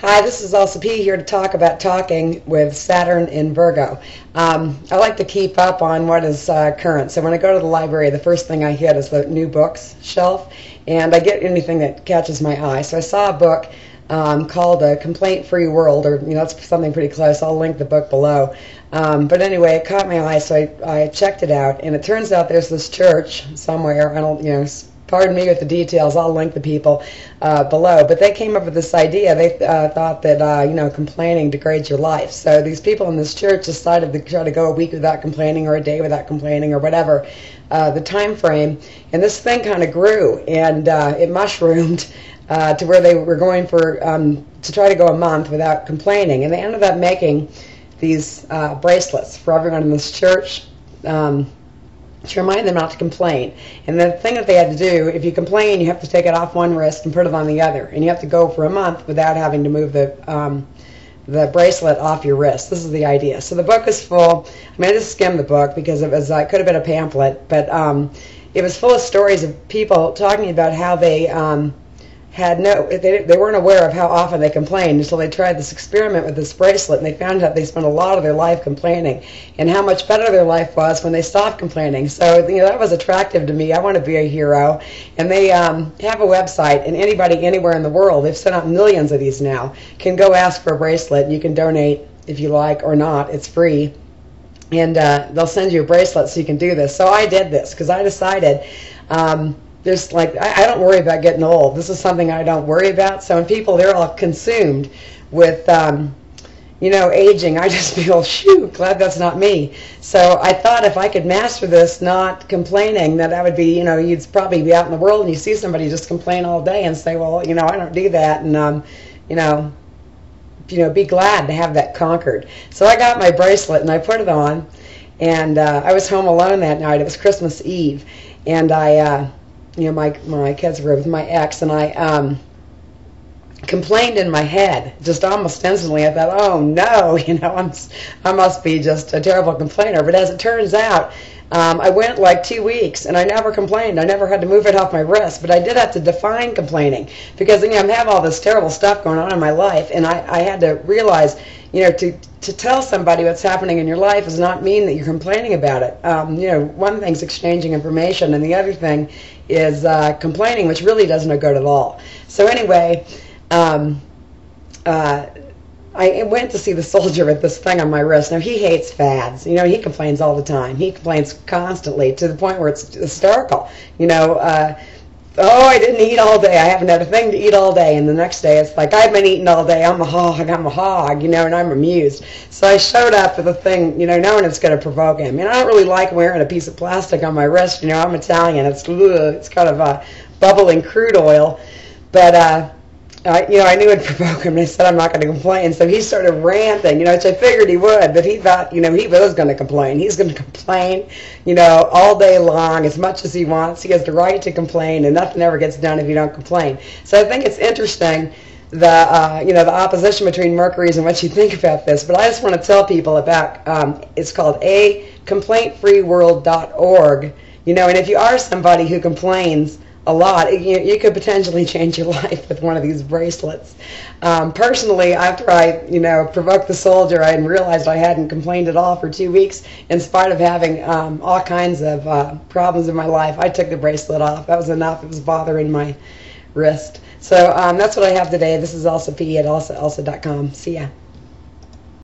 Hi, this is Elsa P. here to talk about talking with Saturn in Virgo. I like to keep up on what is current. So when I go to the library, the first thing I hit is the new books shelf, and I get anything that catches my eye. So I saw a book called A Complaint-Free World, or that's something pretty close. I'll link the book below. But anyway, it caught my eye, so I checked it out, and it turns out there's this church somewhere. I don't, pardon me with the details. I'll link the people below. But they came up with this idea. They thought that complaining degrades your life. So these people in this church decided to try to go a week without complaining, or a day without complaining, or whatever the time frame. And this thing kind of grew, and it mushroomed to where they were going for to try to go a month without complaining. And they ended up making these bracelets for everyone in this church. To remind them not to complain. And the thing that they had to do, if you complain, you have to take it off one wrist and put it on the other. And you have to go for a month without having to move the bracelet off your wrist. This is the idea. So the book is full. I just skimmed the book because it was could have been a pamphlet, but it was full of stories of people talking about how they they weren't aware of how often they complained until they tried this experiment with this bracelet, and they found out they spent a lot of their life complaining, and how much better their life was when they stopped complaining. So that was attractive to me. I want to be a hero. And they have a website, and anybody anywhere in the world, they've sent out millions of these now, can go ask for a bracelet. You can donate if you like or not. It's free, and they'll send you a bracelet so you can do this. So I did this because I decided I don't worry about getting old. This is something I don't worry about. So when people, they're all consumed with, aging, I just feel, glad that's not me. So I thought if I could master this, not complaining, that I would be, you'd probably be out in the world and you see somebody just complain all day and say, well, I don't do that. And, be glad to have that conquered. So I got my bracelet and I put it on, and I was home alone that night. It was Christmas Eve, and my kids were with my ex, and I complained in my head, just almost instantly. I thought, oh no, I must be just a terrible complainer. But as it turns out, I went like 2 weeks, and I never complained. I never had to move it off my wrist, but I did have to define complaining, because I have all this terrible stuff going on in my life, and I had to realize, to tell somebody what's happening in your life does not mean that you're complaining about it. One thing's exchanging information, and the other thing is complaining, which really does no good at all. So anyway, I went to see the soldier with this thing on my wrist. Now, he hates fads. He complains all the time. He complains constantly, to the point where it's hysterical. Oh, I didn't eat all day. I haven't had a thing to eat all day. And the next day, it's like, I've been eating all day. I'm a hog, and I'm amused. So I showed up with a thing, knowing it's going to provoke him. I don't really like wearing a piece of plastic on my wrist. I'm Italian. It's kind of bubbling crude oil. But, I knew it'd provoke him, and I said I'm not going to complain. So he started ranting, which I figured he would, but he thought, he was going to complain. He's going to complain, all day long, as much as he wants. He has the right to complain, and nothing ever gets done if you don't complain. So I think it's interesting, the opposition between Mercuries and what you think about this. But I just want to tell people about, it's called acomplaintfreeworld.org, and if you are somebody who complains a lot, you could potentially change your life with one of these bracelets. Personally, after I, provoked the soldier, I realized I hadn't complained at all for 2 weeks, in spite of having all kinds of problems in my life. I took the bracelet off. That was enough. It was bothering my wrist. So that's what I have today. This is Elsa P. at elsa.com. See ya.